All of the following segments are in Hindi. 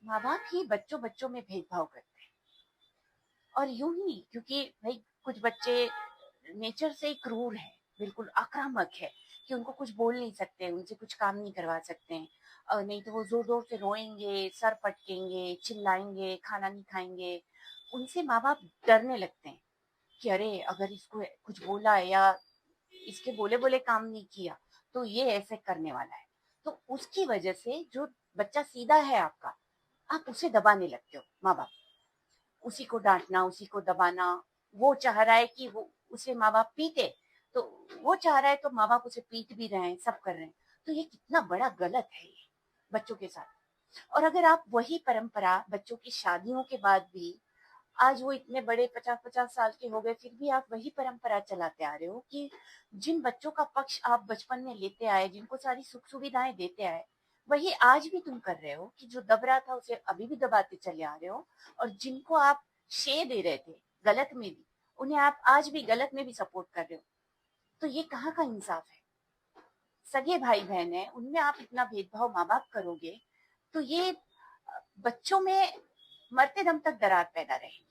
माँ बाप ही बच्चों बच्चों में भेदभाव करते हैं। और यूं ही क्योंकि भाई कुछ बच्चे नेचर से ही क्रूर है, बिल्कुल आक्रामक है कि उनको कुछ बोल नहीं सकते, उनसे कुछ काम नहीं करवा सकते हैं। नहीं तो वो जोर जोर से रोएंगे, सर पटकेंगे, चिल्लाएंगे, खाना नहीं खाएंगे। उनसे माँ बाप डरने लगते हैं कि अरे अगर इसको कुछ बोला या इसके बोले बोले काम नहीं किया तो ये ऐसे करने वाला है। तो उसकी वजह से जो बच्चा सीधा है आपका, आप उसे दबाने लगते हो माँ बाप, उसी को डांटना, उसी को दबाना। वो चाह रहा है कि वो उसे माँ बाप पीटे, तो वो चाह रहा है तो माँ बाप उसे पीट भी रहे हैं, सब कर रहे हैं। तो ये कितना बड़ा गलत है ये बच्चों के साथ। और अगर आप वही परंपरा बच्चों की शादियों के बाद भी, आज वो इतने बड़े 50-50 साल के हो गए फिर भी आप वही परंपरा चलाते आ रहे हो कि जिन बच्चों का पक्ष आप बचपन में लेते आए, जिनको सारी सुख सुविधाएं देते आए, वही आज भी तुम कर रहे हो कि जो दब रहा था उसे अभी भी दबाते चले आ रहे हो। और जिनको आप शे दे रहे थे गलत में भी, उन्हें आप आज भी गलत में भी सपोर्ट कर रहे हो। तो ये कहाँ का इंसाफ है? सगे भाई बहन है, उनमें आप इतना भेदभाव माँ बाप करोगे तो ये बच्चों में मरते दम तक दरार पैदा रहेगी।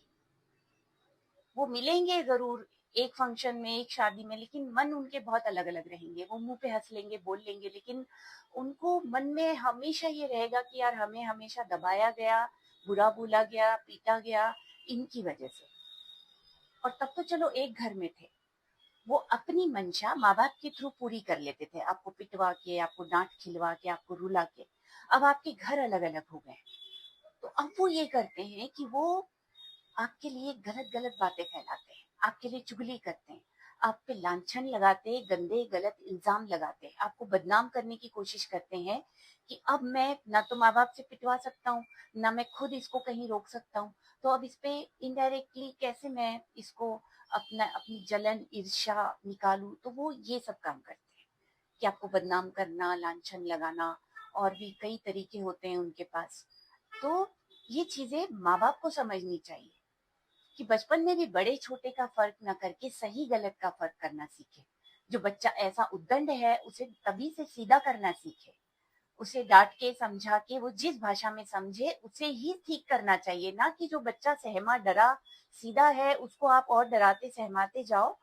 वो मिलेंगे जरूर एक फंक्शन में, एक शादी में, लेकिन मन उनके बहुत अलग अलग रहेंगे। वो मुंह पे हंस लेंगे, बोल लेंगे, लेकिन उनको मन में हमेशा ये रहेगा कि यार हमें हमेशा दबाया गया, बुरा बोला गया, पीटा गया इनकी वजह से। और तब तो चलो एक घर में थे, वो अपनी मंशा माँ बाप के थ्रू पूरी कर लेते थे, आपको पिटवा के, आपको डांट खिलवा के, आपको रुला के। अब आपके घर अलग अलग हो गए, तो अब वो ये करते हैं कि वो आपके लिए गलत गलत बातें फैलाते हैं, आपके लिए चुगली करते हैं, आप पे लांछन लगाते हैं, गंदे गलत इल्जाम लगाते हैं, आपको बदनाम करने की कोशिश करते हैं कि अब मैं ना तो माँ बाप से पिटवा सकता हूँ, ना मैं खुद इसको कहीं रोक सकता हूँ। तो अब इस पे इनडायरेक्टली कैसे मैं इसको अपनी जलन ईर्ष्या निकालूं। तो वो ये सब काम करते हैं कि आपको बदनाम करना, लांछन लगाना, और भी कई तरीके होते हैं उनके पास। तो ये चीजें माँ बाप को समझनी चाहिए कि बचपन में भी बड़े छोटे का फर्क न करके सही गलत का फर्क करना सीखे। जो बच्चा ऐसा उद्दंड है उसे तभी से सीधा करना सीखे, उसे डांट के समझा के, वो जिस भाषा में समझे उसे ही ठीक करना चाहिए, ना कि जो बच्चा सहमा डरा सीधा है उसको आप और डराते सहमाते जाओ।